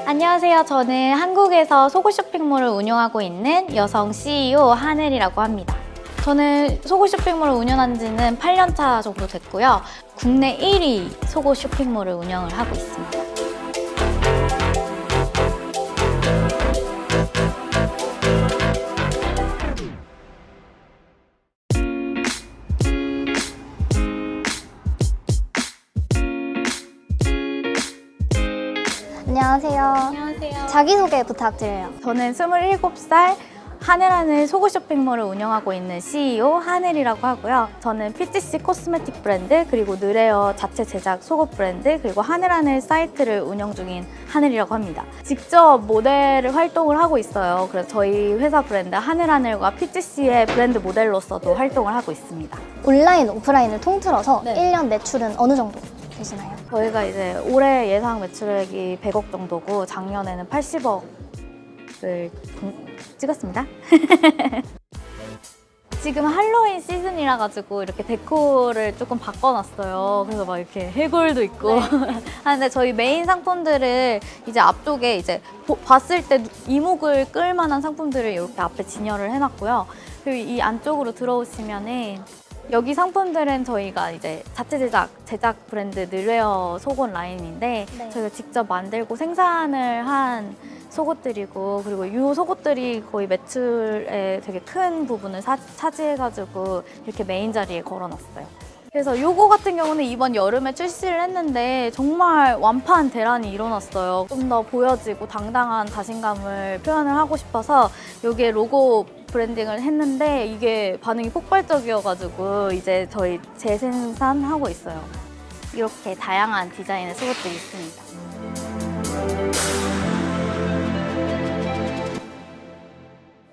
안녕하세요. 저는 한국에서 속옷 쇼핑몰을 운영하고 있는 여성 CEO 하늘이라고 합니다. 저는 속옷 쇼핑몰을 운영한 지는 8년 차 정도 됐고요. 국내 1위 속옷 쇼핑몰을 운영을 하고 있습니다. 안녕하세요. 안녕하세요. 자기소개 부탁드려요. 저는 27살 하늘하늘 속옷 쇼핑몰을 운영하고 있는 CEO 하늘이라고 하고요. 저는 PTC 코스메틱 브랜드, 그리고 느레어 자체 제작 속옷 브랜드, 그리고 하늘하늘 사이트를 운영 중인 하늘이라고 합니다. 직접 모델 활동을 하고 있어요. 그래서 저희 회사 브랜드 하늘하늘과 PTC의 브랜드 모델로서도 활동을 하고 있습니다. 온라인, 오프라인을 통틀어서 네. 1년 매출은 어느 정도 되시나요? 저희가 이제 올해 예상 매출액이 100억 정도고 작년에는 80억을 찍었습니다. 지금 할로윈 시즌이라 가지고 이렇게 데코를 조금 바꿔놨어요. 그래서 막 이렇게 해골도 있고 하는데 저희 메인 상품들을 이제 앞쪽에 이제 봤을 때 이목을 끌 만한 상품들을 이렇게 앞에 진열을 해놨고요. 그리고 이 안쪽으로 들어오시면은 여기 상품들은 저희가 이제 자체 제작 브랜드 느레어 속옷 라인인데 네. 저희가 직접 만들고 생산을 한 속옷들이고, 그리고 이 속옷들이 거의 매출의 되게 큰 부분을 차지해가지고 이렇게 메인 자리에 걸어놨어요. 그래서 요거 같은 경우는 이번 여름에 출시를 했는데 정말 완판 대란이 일어났어요. 좀 더 보여지고 당당한 자신감을 표현을 하고 싶어서 여기에 로고 브랜딩을 했는데 이게 반응이 폭발적이어가지고 이제 저희 재생산하고 있어요. 이렇게 다양한 디자인의 속옷들이 있습니다.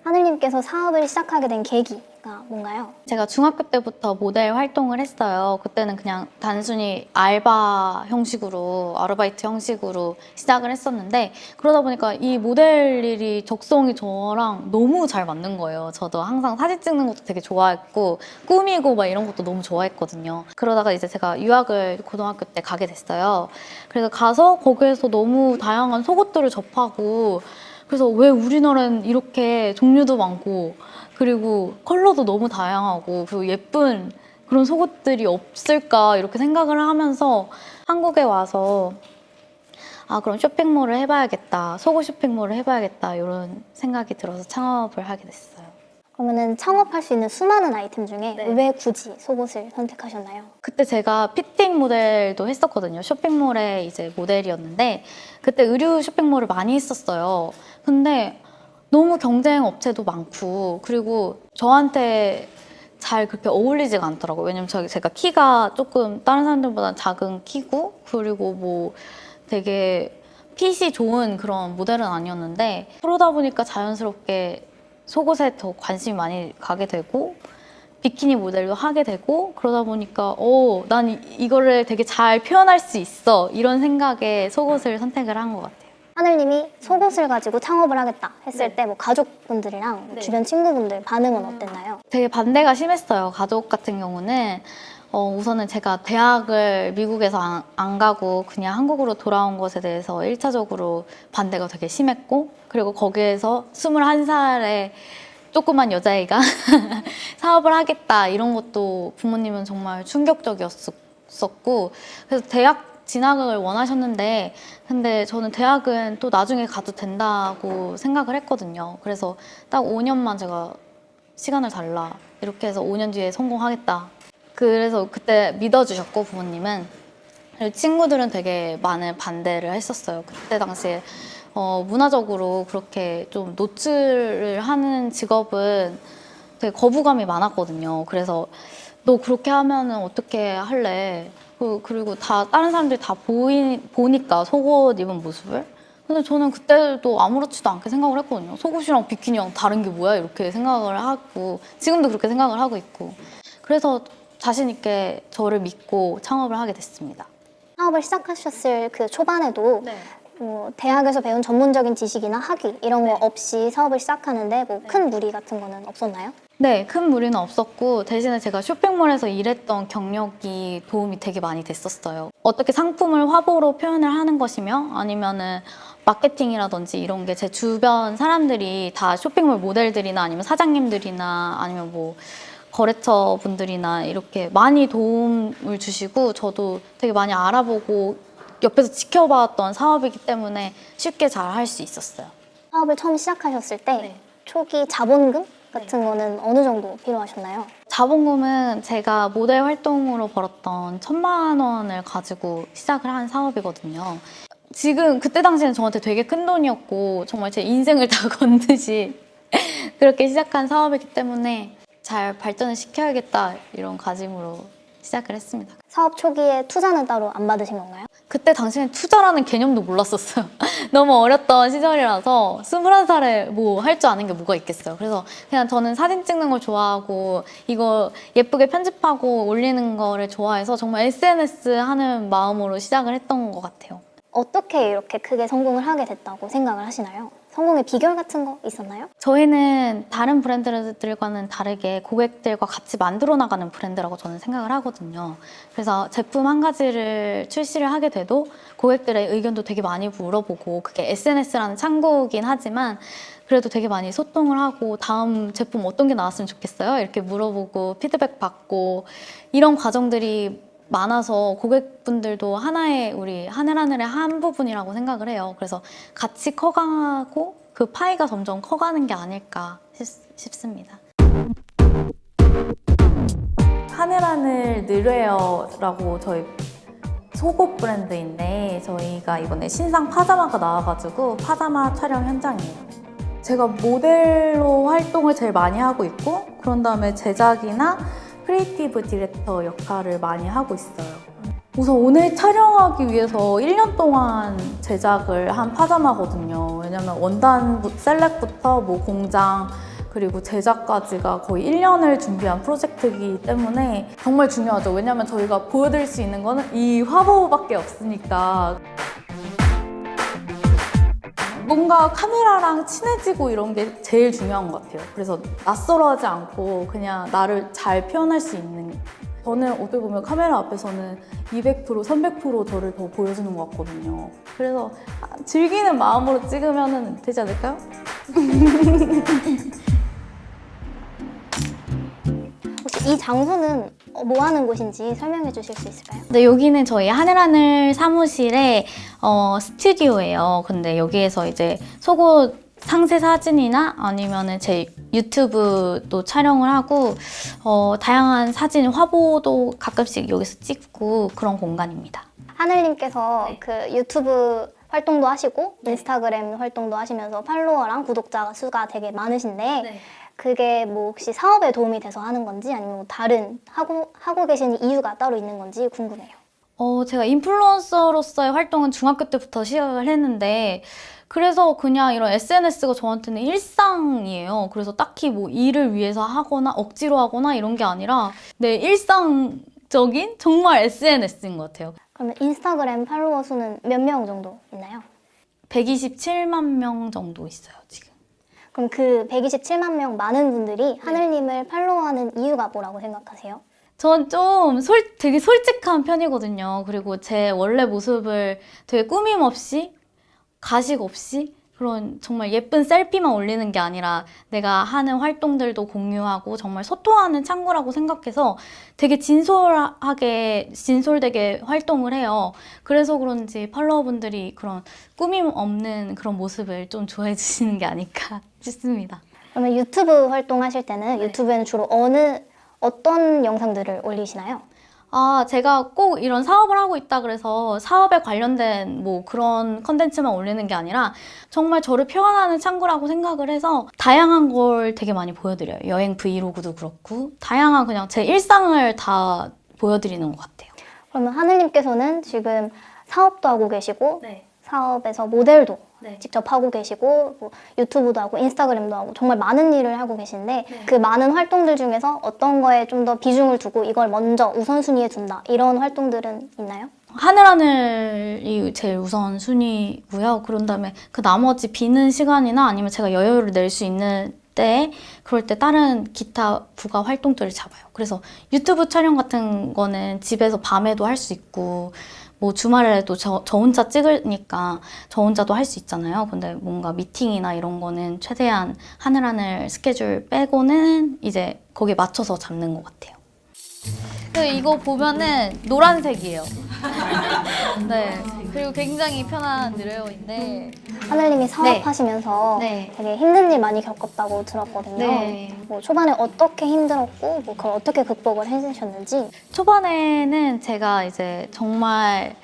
하늘님께서 사업을 시작하게 된 계기가 뭔가요? 제가 중학교 때부터 모델 활동을 했어요. 그때는 그냥 단순히 알바 형식으로, 아르바이트 형식으로 시작을 했었는데 그러다 보니까 이 모델 일이 적성이 저랑 너무 잘 맞는 거예요. 저도 항상 사진 찍는 것도 되게 좋아했고 꾸미고 막 이런 것도 너무 좋아했거든요. 그러다가 이제 제가 유학을 고등학교 때 가게 됐어요. 그래서 가서 거기에서 너무 다양한 속옷들을 접하고, 그래서 왜 우리나라는 이렇게 종류도 많고 그리고 컬러도 너무 다양하고 그리고 예쁜 그런 속옷들이 없을까 이렇게 생각을 하면서 한국에 와서 그럼 쇼핑몰을 해봐야겠다, 속옷 쇼핑몰을 해봐야겠다 이런 생각이 들어서 창업을 하게 됐어요. 그러면은 창업할 수 있는 수많은 아이템 중에 네. 왜 굳이 속옷을 선택하셨나요? 그때 제가 피팅 모델도 했었거든요. 쇼핑몰의 이제 모델이었는데 그때 의류 쇼핑몰을 많이 했었어요. 근데 너무 경쟁 업체도 많고 그리고 저한테 잘 그렇게 어울리지가 않더라고요. 왜냐면 제가 키가 조금 다른 사람들보다 작은 키고 그리고 뭐 되게 핏이 좋은 그런 모델은 아니었는데 그러다 보니까 자연스럽게 속옷에 더 관심이 많이 가게 되고 비키니 모델도 하게 되고 그러다 보니까 난 이거를 되게 잘 표현할 수 있어 이런 생각에 속옷을 선택을 한 것 같아요. 하늘님이 속옷을 가지고 창업을 하겠다 했을 네. 때 뭐 가족분들이랑 네. 주변 친구분들 반응은 어땠나요? 되게 반대가 심했어요. 가족 같은 경우는 우선은 제가 대학을 미국에서 안 가고 그냥 한국으로 돌아온 것에 대해서 1차적으로 반대가 되게 심했고, 그리고 거기에서 21살에 조그만 여자애가 사업을 하겠다 이런 것도 부모님은 정말 충격적이었었고, 그래서 대학 진학을 원하셨는데 근데 저는 대학은 또 나중에 가도 된다고 생각을 했거든요. 그래서 딱 5년만 제가 시간을 달라 이렇게 해서 5년 뒤에 성공하겠다. 그래서 그때 믿어주셨고 부모님은. 그리고 친구들은 되게 많은 반대를 했었어요. 그때 당시에 문화적으로 그렇게 좀 노출을 하는 직업은 되게 거부감이 많았거든요. 그래서 너 그렇게 하면은 어떻게 할래? 그리고 다른 사람들이 다 보니까 속옷 입은 모습을. 근데 저는 그때도 아무렇지도 않게 생각을 했거든요. 속옷이랑 비키니랑 다른 게 뭐야? 이렇게 생각을 하고 지금도 그렇게 생각을 하고 있고. 그래서 자신 있게 저를 믿고 창업을 하게 됐습니다. 사업을 시작하셨을 그 초반에도 네. 뭐 대학에서 배운 전문적인 지식이나 학위 이런 거 없이 사업을 시작하는데 뭐 큰 무리 같은 거는 없었나요? 네, 큰 무리는 없었고 대신에 제가 쇼핑몰에서 일했던 경력이 도움이 되게 많이 됐었어요. 어떻게 상품을 화보로 표현을 하는 것이며 아니면은 마케팅이라든지 이런 게 제 주변 사람들이 다 쇼핑몰 모델들이나 아니면 사장님들이나 아니면 뭐 거래처 분들이나 이렇게 많이 도움을 주시고 저도 되게 많이 알아보고 옆에서 지켜봤던 사업이기 때문에 쉽게 잘 할 수 있었어요. 사업을 처음 시작하셨을 때 네. 초기 자본금 같은 거는 어느 정도 필요하셨나요? 자본금은 제가 모델 활동으로 벌었던 1,000만 원을 가지고 시작을 한 사업이거든요. 지금 그때 당시에는 저한테 되게 큰 돈이었고 정말 제 인생을 다 건 듯이 그렇게 시작한 사업이기 때문에 잘 발전을 시켜야겠다 이런 가짐으로 시작을 했습니다. 사업 초기에 투자는 따로 안 받으신 건가요? 그때 당시엔 투자라는 개념도 몰랐었어요. 너무 어렸던 시절이라서 21살에 뭐 할 줄 아는 게 뭐가 있겠어요. 그래서 그냥 저는 사진 찍는 걸 좋아하고 이거 예쁘게 편집하고 올리는 거를 좋아해서 정말 SNS 하는 마음으로 시작을 했던 것 같아요. 어떻게 이렇게 크게 성공을 하게 됐다고 생각을 하시나요? 성공의 비결 같은 거 있었나요? 저희는 다른 브랜드들과는 다르게 고객들과 같이 만들어 나가는 브랜드라고 저는 생각을 하거든요. 그래서 제품 한 가지를 출시를 하게 돼도 고객들의 의견도 되게 많이 물어보고 그게 SNS라는 창구이긴 하지만 그래도 되게 많이 소통을 하고 다음 제품 어떤 게 나왔으면 좋겠어요? 이렇게 물어보고 피드백 받고 이런 과정들이 많아서 고객분들도 하나의 우리 하늘하늘의 한 부분이라고 생각을 해요. 그래서 같이 커가고 그 파이가 점점 커가는 게 아닐까 싶습니다. 하늘하늘 느레어라고 저희 속옷 브랜드인데 저희가 이번에 신상 파자마가 나와가지고 파자마 촬영 현장이에요. 제가 모델로 활동을 제일 많이 하고 있고 그런 다음에 제작이나 크리에이티브 디렉터 역할을 많이 하고 있어요. 우선 오늘 촬영하기 위해서 1년 동안 제작을 한 파자마거든요. 왜냐면 원단 셀렉부터 뭐 공장 그리고 제작까지가 거의 1년을 준비한 프로젝트이기 때문에 정말 중요하죠. 왜냐면 저희가 보여드릴 수 있는 거는 이 화보밖에 없으니까. 뭔가 카메라랑 친해지고 이런 게 제일 중요한 것 같아요. 그래서 낯설어하지 않고 그냥 나를 잘 표현할 수 있는. 저는 어떻게 보면 카메라 앞에서는 200%, 300% 저를 더 보여주는 것 같거든요. 그래서 즐기는 마음으로 찍으면 되지 않을까요? 혹시 이 장소는 뭐 하는 곳인지 설명해 주실 수 있을까요? 네, 여기는 저희 하늘하늘 사무실의 스튜디오예요. 근데 여기에서 이제 속옷 상세 사진이나 아니면은 제 유튜브도 촬영을 하고 다양한 사진, 화보도 가끔씩 여기서 찍고 그런 공간입니다. 하늘님께서 그 유튜브 활동도 하시고 인스타그램 활동도 하시면서 팔로워랑 구독자 수가 되게 많으신데 그게 뭐 혹시 사업에 도움이 돼서 하는 건지 아니면 뭐 다른 하고 계시는 이유가 따로 있는 건지 궁금해요. 제가 인플루언서로서의 활동은 중학교 때부터 시작을 했는데 그래서 그냥 이런 SNS가 저한테는 일상이에요. 그래서 딱히 뭐 일을 위해서 하거나 억지로 하거나 이런 게 아니라 내 일상적인 정말 SNS인 것 같아요. 그러면 인스타그램 팔로워 수는 몇 명 정도 있나요? 127만 명 정도 있어요, 지금. 그럼 그 127만 명 많은 분들이 하늘님을 팔로우하는 이유가 뭐라고 생각하세요? 전 좀 되게 솔직한 편이거든요. 그리고 제 원래 모습을 되게 꾸밈 없이, 가식 없이 그런 정말 예쁜 셀피만 올리는 게 아니라 내가 하는 활동들도 공유하고 정말 소통하는 창구라고 생각해서 되게 진솔되게 활동을 해요. 그래서 그런지 팔로워분들이 그런 꾸밈 없는 그런 모습을 좀 좋아해 주시는 게 아닐까 싶습니다. 그러면 유튜브 활동하실 때는 유튜브에는 주로 어떤 영상들을 올리시나요? 제가 꼭 이런 사업을 하고 있다 그래서 사업에 관련된 뭐 그런 컨텐츠만 올리는 게 아니라 정말 저를 표현하는 창구라고 생각을 해서 다양한 걸 되게 많이 보여드려요. 여행 브이로그도 그렇고 다양한 그냥 제 일상을 다 보여드리는 것 같아요. 그러면 하늘님께서는 지금 사업도 하고 계시고 사업에서 모델도 직접 하고 계시고 뭐 유튜브도 하고 인스타그램도 하고 정말 많은 일을 하고 계신데 그 많은 활동들 중에서 어떤 거에 좀 더 비중을 두고 이걸 먼저 우선순위에 둔다 이런 활동들은 있나요? 하늘하늘이 제일 우선순위고요. 그런 다음에 그 나머지 비는 시간이나 아니면 제가 여유를 낼 수 있는 때 그럴 때 다른 기타 부가 활동들을 잡아요. 그래서 유튜브 촬영 같은 거는 집에서 밤에도 할 수 있고 뭐 주말에도 저 혼자 찍으니까 저 혼자도 할 수 있잖아요. 근데 뭔가 미팅이나 이런 거는 최대한 하늘하늘 스케줄 빼고는 이제 거기에 맞춰서 잡는 것 같아요. 이거 보면은 노란색이에요. 네. 그리고 굉장히 편한 드레어인데 하늘님이 사업하시면서 네. 되게 힘든 일 많이 겪었다고 들었거든요. 네. 뭐 초반에 어떻게 힘들었고 뭐 그걸 어떻게 극복을 해주셨는지. 초반에는 제가 이제 정말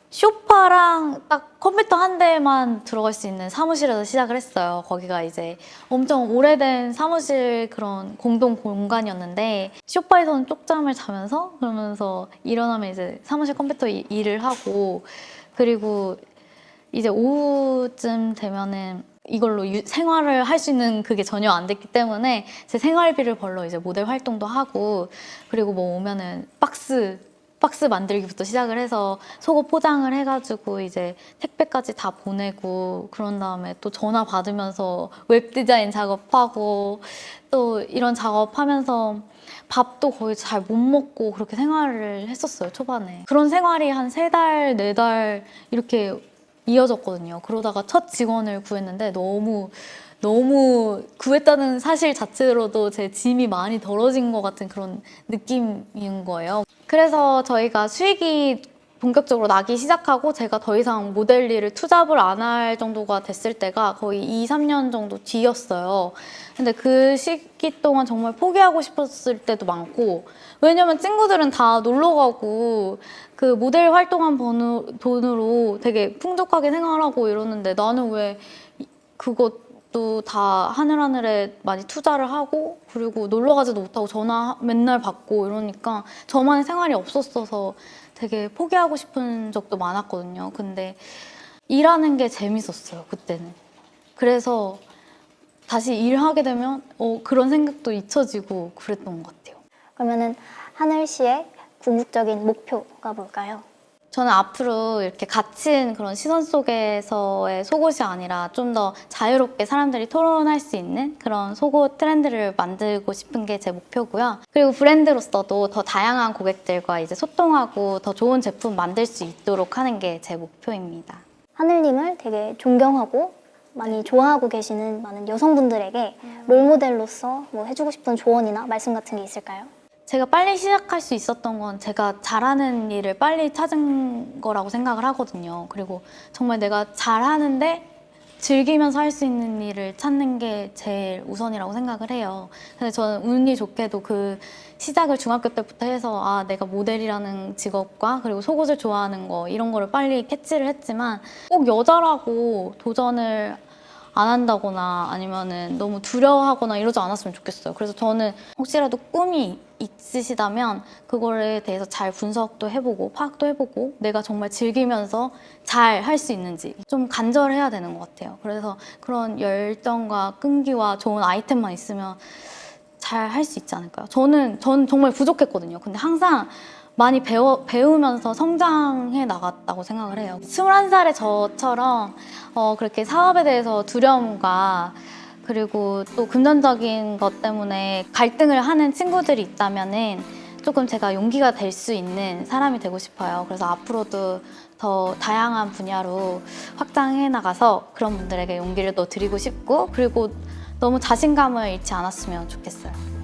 소파랑 딱 컴퓨터 한 대만 들어갈 수 있는 사무실에서 시작을 했어요. 거기가 이제 엄청 오래된 사무실 그런 공동 공간이었는데 소파에서는 쪽잠을 자면서 그러면서 일어나면 이제 사무실 컴퓨터 일을 하고 그리고 이제 오후쯤 되면은 이걸로 생활을 할 수 있는 그게 전혀 안 됐기 때문에 제 생활비를 벌러 이제 모델 활동도 하고 그리고 뭐 오면은 박스 만들기부터 시작을 해서 속옷 포장을 해가지고 이제 택배까지 다 보내고 그런 다음에 또 전화 받으면서 웹 디자인 작업하고 또 이런 작업하면서 밥도 거의 잘 못 먹고 그렇게 생활을 했었어요, 초반에. 그런 생활이 한 3달, 4달 이렇게 이어졌거든요. 그러다가 첫 직원을 구했는데 너무 구했다는 사실 자체로도 제 짐이 많이 덜어진 것 같은 그런 느낌인 거예요. 그래서 저희가 수익이 본격적으로 나기 시작하고 제가 더 이상 모델 일을 투잡을 안 할 정도가 됐을 때가 거의 2, 3년 정도 뒤였어요. 근데 그 시기 동안 정말 포기하고 싶었을 때도 많고 왜냐면 친구들은 다 놀러 가고 그 모델 활동한 돈으로 되게 풍족하게 생활하고 이러는데 나는 왜 그것도 다 하늘하늘에 많이 투자를 하고 그리고 놀러 가지도 못하고 전화 맨날 받고 이러니까 저만의 생활이 없었어서 되게 포기하고 싶은 적도 많았거든요. 근데 일하는 게 재밌었어요, 그때는. 그래서 다시 일하게 되면 그런 생각도 잊혀지고 그랬던 것 같아요. 그러면은 하늘 씨의 궁극적인 목표가 뭘까요? 저는 앞으로 이렇게 갇힌 그런 시선 속에서의 속옷이 아니라 좀 더 자유롭게 사람들이 토론할 수 있는 그런 속옷 트렌드를 만들고 싶은 게 제 목표고요. 그리고 브랜드로서도 더 다양한 고객들과 이제 소통하고 더 좋은 제품 만들 수 있도록 하는 게 제 목표입니다. 하늘님을 되게 존경하고 많이 좋아하고 계시는 많은 여성분들에게 롤모델로서 뭐 해주고 싶은 조언이나 말씀 같은 게 있을까요? 제가 빨리 시작할 수 있었던 건 제가 잘하는 일을 빨리 찾은 거라고 생각을 하거든요. 그리고 정말 내가 잘하는데 즐기면서 할 수 있는 일을 찾는 게 제일 우선이라고 생각을 해요. 근데 저는 운이 좋게도 그 시작을 중학교 때부터 해서 내가 모델이라는 직업과 그리고 속옷을 좋아하는 거 이런 거를 빨리 캐치를 했지만 꼭 여자라고 도전을 안 한다거나 아니면은 너무 두려워하거나 이러지 않았으면 좋겠어요. 그래서 저는 혹시라도 꿈이 있으시다면 그거에 대해서 잘 분석도 해보고 파악도 해보고 내가 정말 즐기면서 잘 할 수 있는지 좀 간절해야 되는 것 같아요. 그래서 그런 열정과 끈기와 좋은 아이템만 있으면 잘 할 수 있지 않을까요? 전 정말 부족했거든요. 근데 항상 많이 배우면서 성장해 나갔다고 생각을 해요. 21살의 저처럼 그렇게 사업에 대해서 두려움과 그리고 또 금전적인 것 때문에 갈등을 하는 친구들이 있다면은 조금 제가 용기가 될 수 있는 사람이 되고 싶어요. 그래서 앞으로도 더 다양한 분야로 확장해 나가서 그런 분들에게 용기를 또 드리고 싶고 그리고 너무 자신감을 잃지 않았으면 좋겠어요.